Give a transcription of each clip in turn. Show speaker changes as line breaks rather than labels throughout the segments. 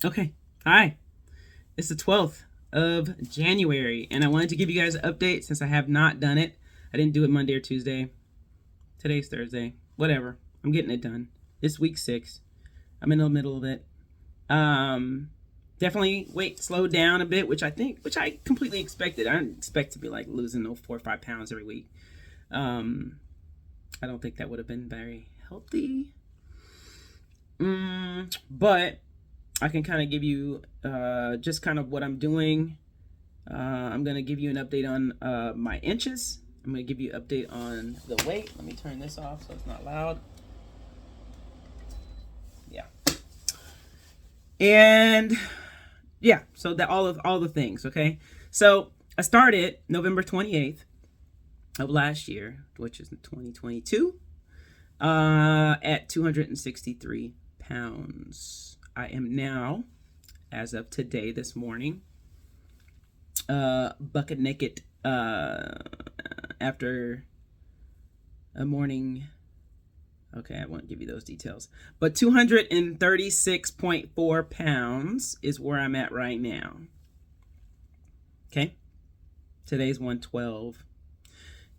Okay. Hi. It's the 12th of January, and I wanted to give you guys an update since I have not done it. I didn't do it Monday or Tuesday. Today's Thursday. Whatever. I'm getting it done. It's week 6. I'm in the middle of it. Definitely weight slowed down a bit, which I completely expected. I didn't expect to be like losing no 4 or 5 pounds every week. I don't think that would have been very healthy. But I can kind of give you just kind of what I'm doing. I'm going to give you an update on my inches. I'm going to give you an update on the weight. Let me turn this off so it's not loud. Yeah. And yeah, so that all the things, okay? So I started November 28th of last year, which is 2022, at 263 pounds. I am now, as of today, this morning, bucket naked after a morning. Okay, I won't give you those details. But 236.4 pounds is where I'm at right now. Okay? Today's 112.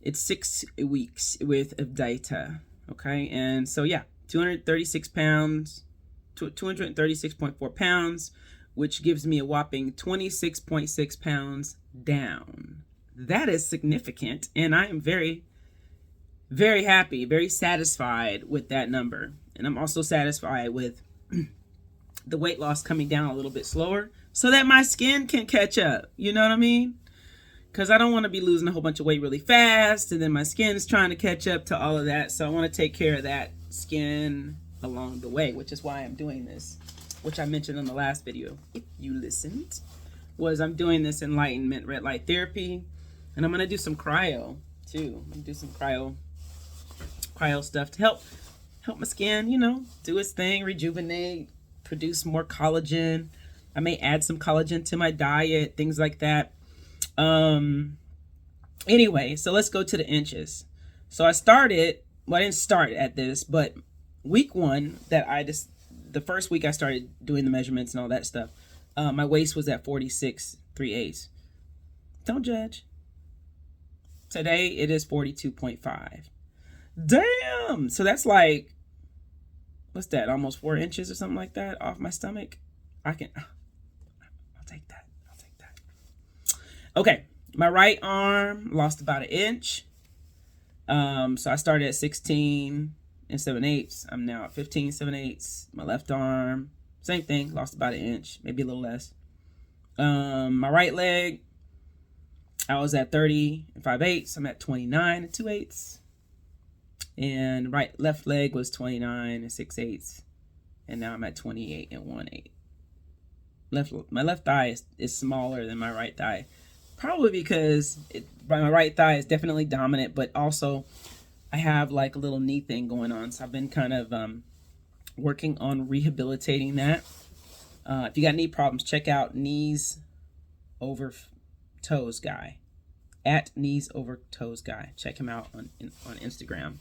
It's 6 weeks with of data. Okay? And so, yeah, 236 pounds, 236.4 pounds, which gives me a whopping 26.6 pounds down. That is significant, and I am very, very happy, very satisfied with that number. And I'm also satisfied with the weight loss coming down a little bit slower so that my skin can catch up. You know what I mean? Because I don't want to be losing a whole bunch of weight really fast, and then my skin is trying to catch up to all of that. So I want to take care of that skin along the way, which is why I'm doing this, which I mentioned in the last video, if you listened, was I'm doing this enlightenment red light therapy, and I'm going to do some cryo too. I'm going to do some cryo stuff to help my skin, do its thing, rejuvenate, produce more collagen. I may add some collagen to my diet, things like that. Anyway, so let's go to the inches. So I didn't start at this, but week 1 the first week I started doing the measurements and all that stuff, my waist was at 46.3/8. Don't judge. Today it is 42.5. Damn! So that's like, what's that? Almost 4 inches or something like that off my stomach. I'll take that. Okay, my right arm lost about an inch. So I started at 16 7/8. I'm now at 15 7/8. My left arm, same thing, lost about an inch, maybe a little less. My right leg, I was at 30 5/8. I'm at 29 2/8. And left leg was 29 6/8. And now I'm at 28 1/8. My left thigh is smaller than my right thigh. Probably because my right thigh is definitely dominant, but also I have like a little knee thing going on. So I've been kind of working on rehabilitating that. If you got knee problems, check out Knees Over Toes Guy. At Knees Over Toes Guy. Check him out on Instagram.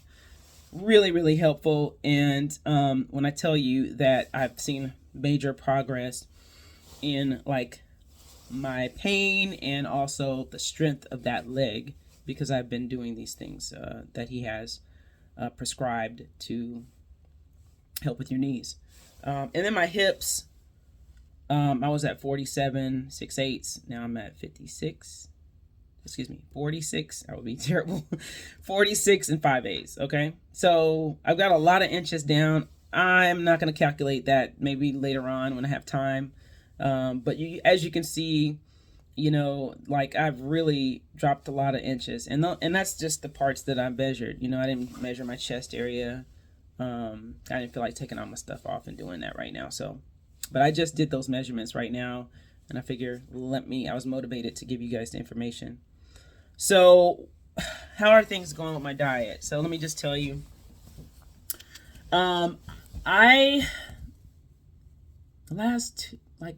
Really, really helpful. And when I tell you that I've seen major progress in like my pain and also the strength of that leg, because I've been doing these things that he has prescribed to help with your knees. And then my hips, I was at 47 6/8. Now I'm at 46. 46. I would be terrible. 46 5/8. Okay. So I've got a lot of inches down. I'm not going to calculate that, maybe later on when I have time. But as you can see, like I've really dropped a lot of inches, and that's just the parts that I measured. I didn't measure my chest area. I didn't feel like taking all my stuff off and doing that right now. So, but I just did those measurements right now, and I figure I was motivated to give you guys the information. So how are things going with my diet? So let me just tell you,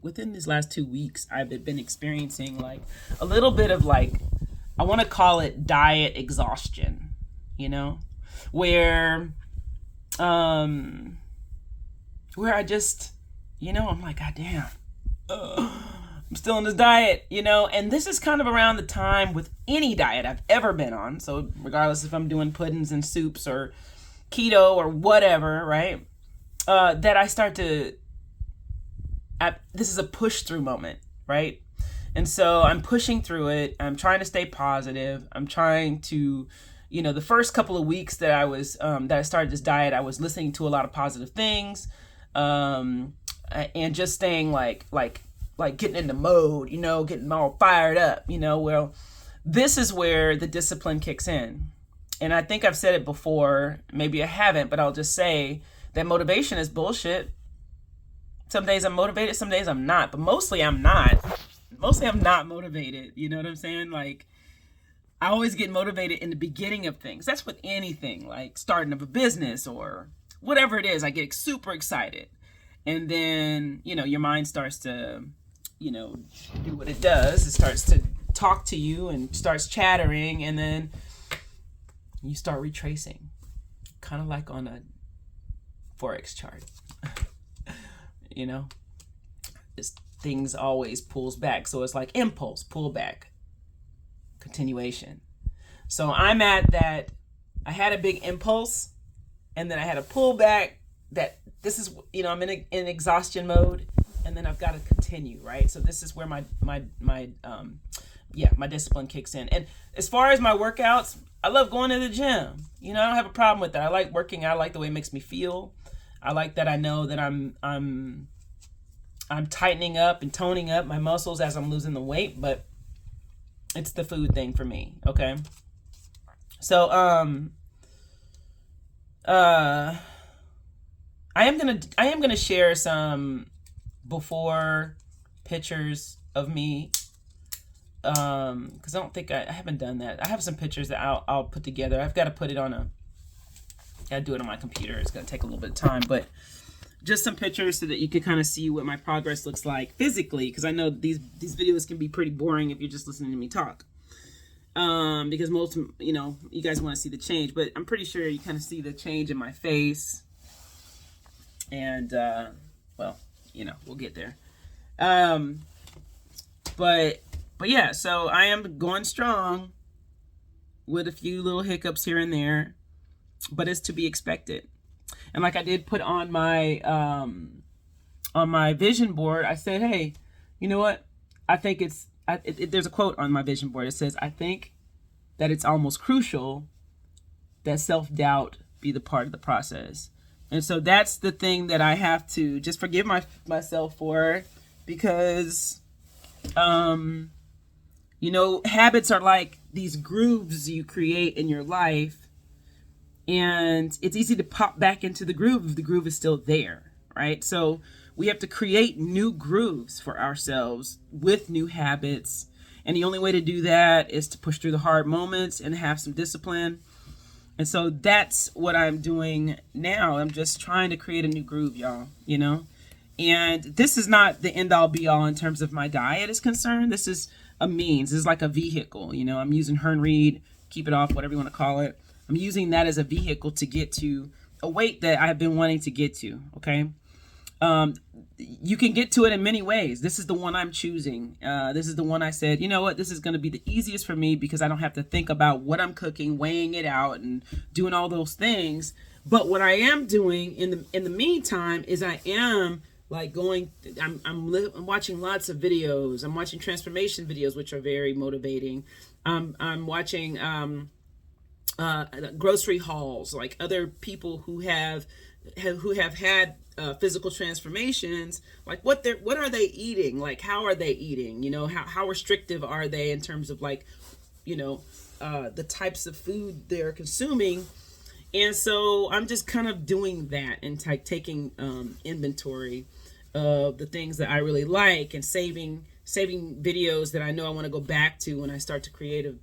within these last 2 weeks, I've been experiencing like a little bit of like, I want to call it diet exhaustion, where I just I'm like, God damn, I'm still on this diet, and this is kind of around the time with any diet I've ever been on. So regardless if I'm doing puddings and soups or keto or whatever, right? That I start to, this is a push through moment, right? And so I'm pushing through it. I'm trying to stay positive. I'm trying to, the first couple of weeks that I started this diet, I was listening to a lot of positive things, and just staying like getting in the mode, getting all fired up, well, this is where the discipline kicks in. And I think I've said it before, maybe I haven't, but I'll just say that motivation is bullshit. Some days I'm motivated, some days I'm not, but mostly I'm not. Mostly I'm not motivated. You know what I'm saying? Like, I always get motivated in the beginning of things. That's with anything, like starting of a business or whatever it is. I get super excited. And then, your mind starts to, do what it does. It starts to talk to you and starts chattering. And then you start retracing, kind of like on a Forex chart. Things always pulls back. So it's like impulse, pull back, continuation. So I'm at that. I had a big impulse, and then I had a pullback. That this is, I'm in exhaustion mode, and then I've got to continue, right? So this is where my discipline kicks in. And as far as my workouts, I love going to the gym. I don't have a problem with that. I like working out. I like the way it makes me feel. I like that I know that I'm tightening up and toning up my muscles as I'm losing the weight, but it's the food thing for me, okay? So I am gonna share some before pictures of me, because I don't think I haven't done that. I have some pictures that I'll put together. I've got to put it on gotta do it on my computer. It's gonna take a little bit of time, but just some pictures so that you can kind of see what my progress looks like physically, because I know these videos can be pretty boring if you're just listening to me talk. Because most, you guys want to see the change, but I'm pretty sure you kind of see the change in my face. And, we'll get there. But yeah, so I am going strong with a few little hiccups here and there, but it's to be expected. And like I did put on my vision board, I said, hey, you know what? I think there's a quote on my vision board. It says, I think that it's almost crucial that self-doubt be the part of the process. And so that's the thing that I have to just forgive myself for, because, habits are like these grooves you create in your life. And it's easy to pop back into the groove if the groove is still there, right? So we have to create new grooves for ourselves with new habits. And the only way to do that is to push through the hard moments and have some discipline. And so that's what I'm doing now. I'm just trying to create a new groove, y'all, And this is not the end all be all in terms of my diet is concerned. This is a means. This is like a vehicle, I'm using Hearn Reed, keep it off, whatever you want to call it. I'm using that as a vehicle to get to a weight that I've been wanting to get to, okay? You can get to it in many ways. This is the one I'm choosing. This is the one I said, you know what? This is going to be the easiest for me because I don't have to think about what I'm cooking, weighing it out, and doing all those things. But what I am doing in the meantime is I am like I'm watching lots of videos. I'm watching transformation videos, which are very motivating. I'm watching grocery hauls, like other people who have had physical transformations, like what are they eating, like how are they eating, how restrictive are they in terms of like the types of food they're consuming. And so I'm just kind of doing that and taking inventory of the things that I really like and saving videos that I know I want to go back to when I start to create a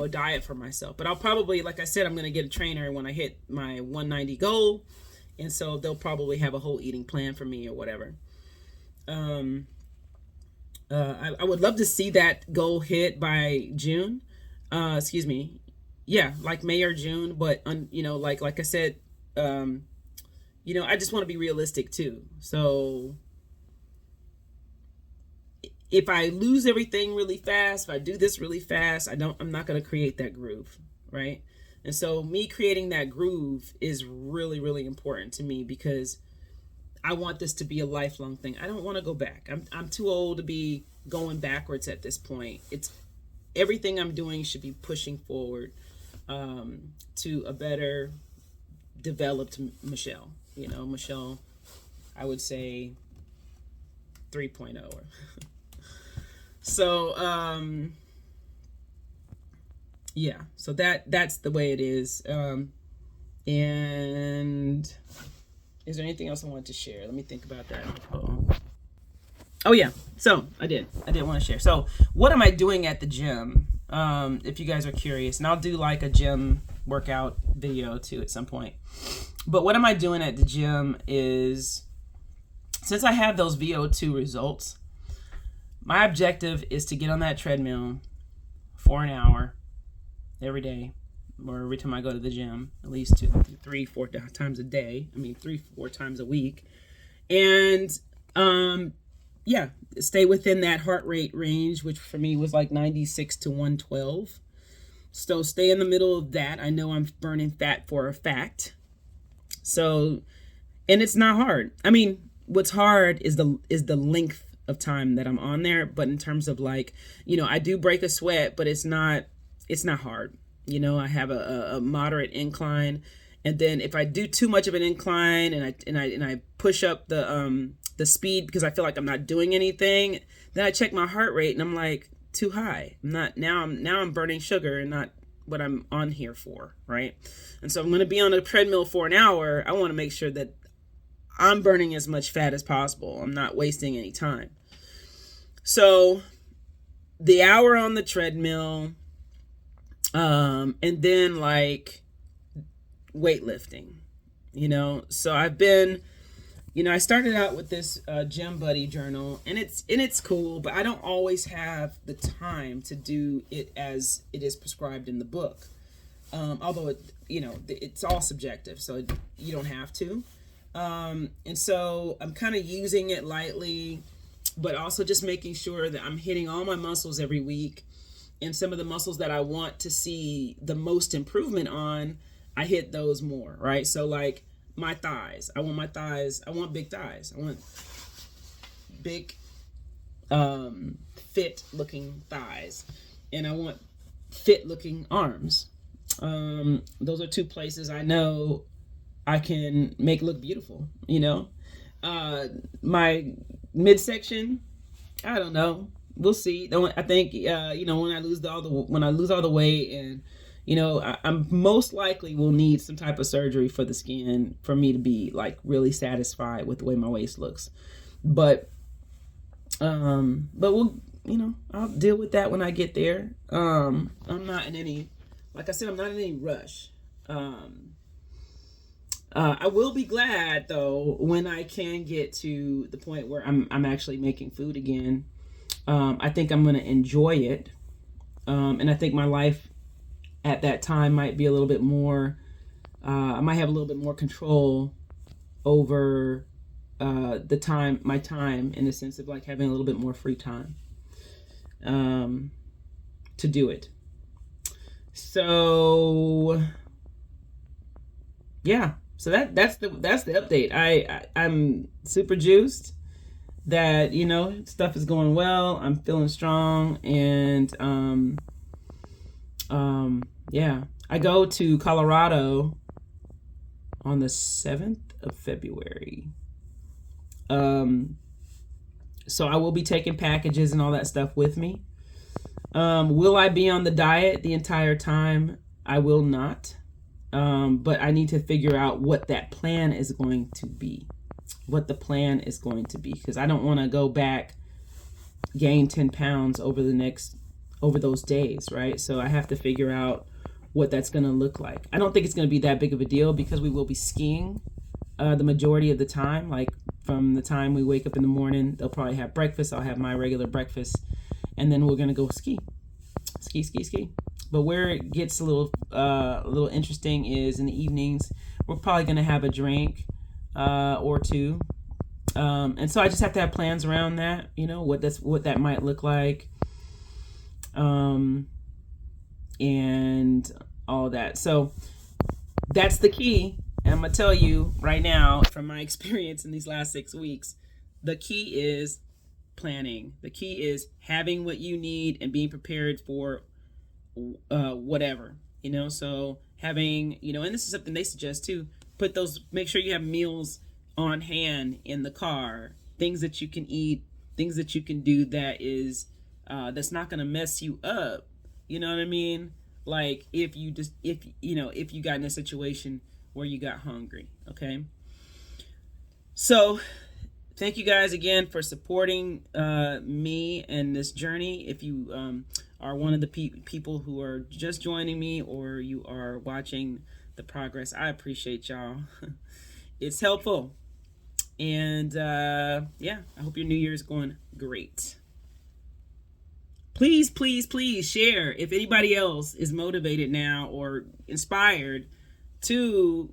diet for myself. But I'll probably, like I said, I'm going to get a trainer when I hit my 190 goal. And so they'll probably have a whole eating plan for me or whatever. I would love to see that goal hit by June. Like May or June. But, like I said, I just want to be realistic too. So if I lose everything really fast, if I do this really fast, I'm not going to create that groove, right? And so me creating that groove is really, really important to me because I want this to be a lifelong thing. I don't want to go back. I'm too old to be going backwards at this point. It's everything I'm doing should be pushing forward to a better developed Michelle. Michelle, I would say 3.0. So yeah, so that's the way it is. And is there anything else I wanted to share? Let me think about that. Oh yeah, so I did want to share. So what am I doing at the gym? If you guys are curious, and I'll do like a gym workout video too at some point. But what am I doing at the gym is, since I have those VO2 results, my objective is to get on that treadmill for an hour every day, or every time I go to the gym, at least 2, 3, 4 times a day. 3, 4 times a week. And yeah, stay within that heart rate range, which for me was like 96 to 112. So stay in the middle of that. I know I'm burning fat for a fact. So, and it's not hard. What's hard is the length of time that I'm on there. But in terms of like, I do break a sweat, but it's not hard. I have a moderate incline. And then if I do too much of an incline and I push up the speed because I feel like I'm not doing anything, then I check my heart rate and I'm like, too high. Now I'm burning sugar and not what I'm on here for, right? And so I'm going to be on a treadmill for an hour. I want to make sure that I'm burning as much fat as possible. I'm not wasting any time. So the hour on the treadmill, and then like weightlifting, so I've been, I started out with this Gym Buddy journal, and it's cool, but I don't always have the time to do it as it is prescribed in the book. Although it's all subjective, so you don't have to. And so I'm kind of using it lightly, but also just making sure that I'm hitting all my muscles every week, and some of the muscles that I want to see the most improvement on, I hit those more, right? So like my thighs, I want big thighs. I want big, fit looking thighs, and I want fit looking arms. Those are 2 places I know I can make look beautiful. My midsection, I don't know. We'll see. I think when I lose all the weight, and I'm most likely will need some type of surgery for the skin for me to be like really satisfied with the way my waist looks. But we'll I'll deal with that when I get there. I'm not in any, like I said, I'm not in any rush. I will be glad though when I can get to the point where I'm actually making food again. I think I'm going to enjoy it. And I think my life at that time might be a little bit more, I might have a little bit more control over my time, in the sense of like having a little bit more free time to do it. So yeah, so that's the update. I'm super juiced that stuff is going well. I'm feeling strong, and yeah, I go to Colorado on the 7th of February. So I will be taking packages and all that stuff with me. Will I be on the diet the entire time? I will not. But I need to figure out what that plan is going to be. Because I don't want to go back, gain 10 pounds over those days, right? So I have to figure out what that's going to look like. I don't think it's going to be that big of a deal because we will be skiing the majority of the time. Like from the time we wake up in the morning, they'll probably have breakfast. I'll have my regular breakfast, and then we're going to go ski. But where it gets a little interesting is in the evenings. We're probably going to have a drink. or two. And so I just have to have plans around that, you know, what that might look like. And all that. So that's the key. And I'm going to tell you right now, from my experience in these last 6 weeks, the key is planning. The key is having what you need and being prepared for whatever, you know. So having, you know, and this is something they suggest too, make sure you have meals on hand in the car, things that you can eat, things that you can do that is that's not going to mess you up. You know what I mean? Like if you got in a situation where you got hungry. Okay. So thank you guys again for supporting me and this journey. If you are one of the people who are just joining me, or you are watching the progress, I appreciate y'all. It's helpful. And yeah, I hope your New Year is going great. Please, please, please share if anybody else is motivated now or inspired to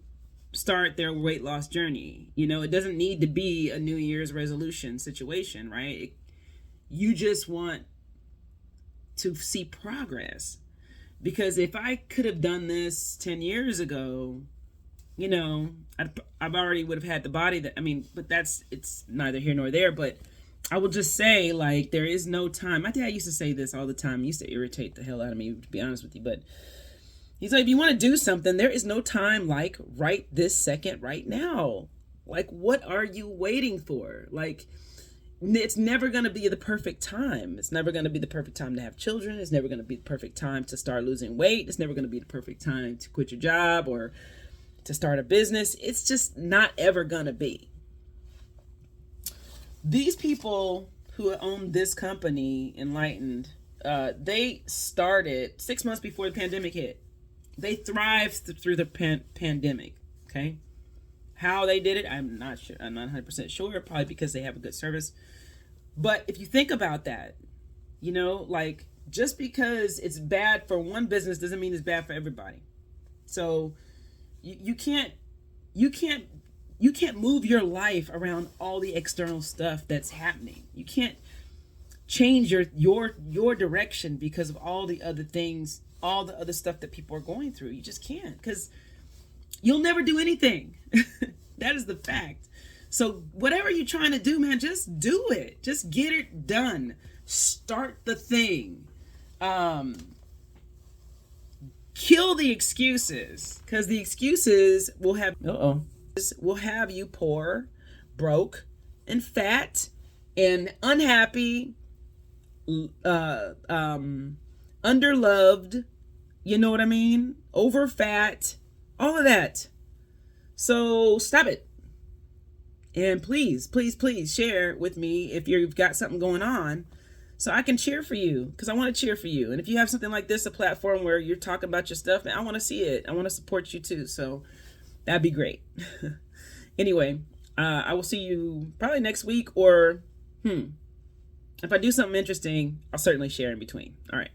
start their weight loss journey. You know, it doesn't need to be a New Year's resolution situation, right? You just want to see progress. Because if I could have done this 10 years ago, you know, I've already would have had the body that, I mean, but it's neither here nor there. But I will just say, like, there is no time. My dad used to say this all the time. He used to irritate the hell out of me, to be honest with you. But he's like, if you want to do something, there is no time like right this second, right now. Like, what are you waiting for? Like, it's never going to be the perfect time. It's never going to be the perfect time to have children. It's never going to be the perfect time to start losing weight. It's never going to be the perfect time to quit your job or to start a business. It's just not ever going to be. These people who own this company, Enlightened, they started 6 months before the pandemic hit. They thrived through the pandemic. Okay. How they did it, I'm not sure. I'm not 100% sure. Probably because they have a good service. But if you think about that, you know, like, just because it's bad for one business doesn't mean it's bad for everybody. So you can't move your life around all the external stuff that's happening. You can't change your direction because of all the other things, all the other stuff that people are going through. You just can't, because you'll never do anything. That is the fact. So whatever you're trying to do, man, just do it. Just get it done. Start the thing. Kill the excuses, because the excuses will have you poor, broke, and fat, and unhappy, underloved, you know what I mean? Over fat, all of that. So stop it. And please, please, please share with me if you've got something going on, so I can cheer for you, because I want to cheer for you. And if you have something like this, a platform where you're talking about your stuff, man, I want to see it. I want to support you too. So that'd be great. Anyway, I will see you probably next week, or if I do something interesting, I'll certainly share in between. All right.